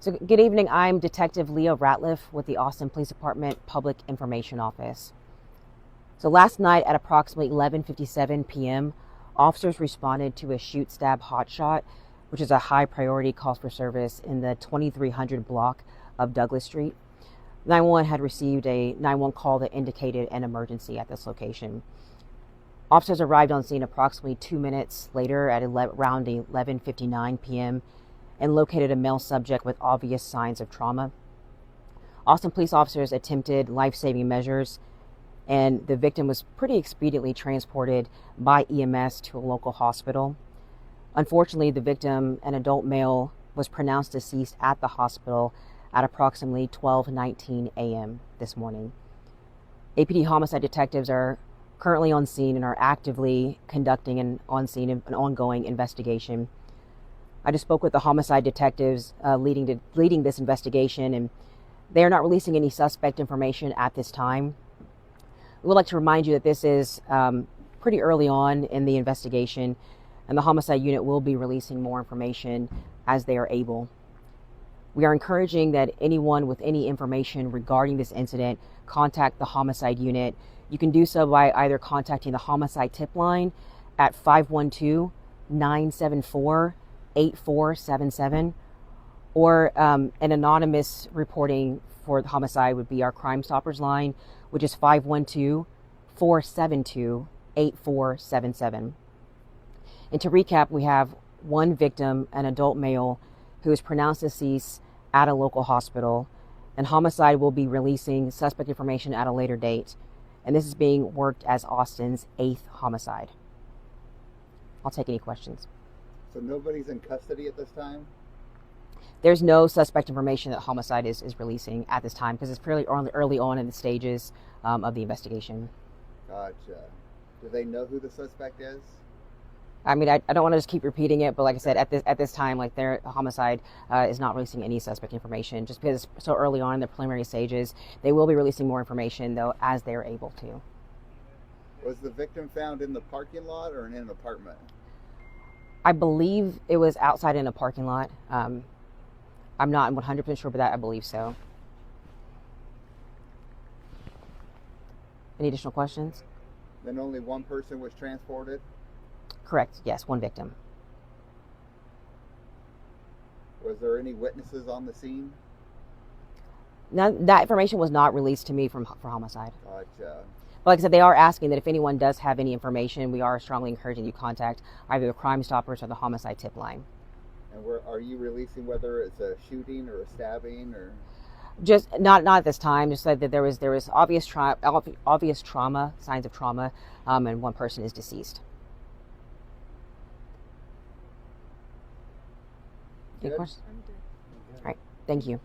So good evening, I'm Detective Leah Ratliff with the Austin Police Department Public Information Office. So last night at approximately 11:57 p.m., officers responded to a shoot stab hotshot, which is a high priority call for service in the 2300 block of Douglas Street. 911 had received a 911 call that indicated an emergency at this location. Officers arrived on scene approximately 2 minutes later at around 11:59 p.m. and located a male subject with obvious signs of trauma. Austin police officers attempted life-saving measures, and the victim was pretty expediently transported by EMS to a local hospital. Unfortunately, the victim, an adult male, was pronounced deceased at the hospital at approximately 12:19 a.m. this morning. APD homicide detectives are currently on scene and are actively conducting an ongoing investigation. I just spoke with the homicide detectives leading this investigation, and they are not releasing any suspect information at this time. We would like to remind you that this is pretty early on in the investigation, and the homicide unit will be releasing more information as they are able. We are encouraging that anyone with any information regarding this incident contact the homicide unit. You can do so by either contacting the homicide tip line at 512-974-8477, or an anonymous reporting for the homicide would be our Crime Stoppers line, which is 512-472-8477. And to recap, we have one victim, an adult male, who is pronounced deceased at a local hospital, and homicide will be releasing suspect information at a later date. And this is being worked as Austin's 8th homicide. I'll take any questions. So nobody's in custody at this time? There's no suspect information that homicide is releasing at this time because it's fairly early on in the stages of the investigation. Gotcha. Do they know who the suspect is? I mean, I don't want to just keep repeating it, but like I said, at this time, like their homicide is not releasing any suspect information just because it's so early on in the preliminary stages. They will be releasing more information though as they are able to. Was the victim found in the parking lot or in an apartment? I believe it was outside in a parking lot. I'm not 100% sure, but that I believe so. Any additional questions? Then only one person was transported? Correct. Yes, one victim. Was there any witnesses on the scene? None, that information was not released to me for homicide. Gotcha. But like I said, they are asking that if anyone does have any information, we are strongly encouraging you contact either the Crime Stoppers or the homicide tip line. And are you releasing whether it's a shooting or a stabbing or? Just not at this time. Just said that there was obvious trauma, signs of trauma, and one person is deceased. Any questions? All right. Thank you.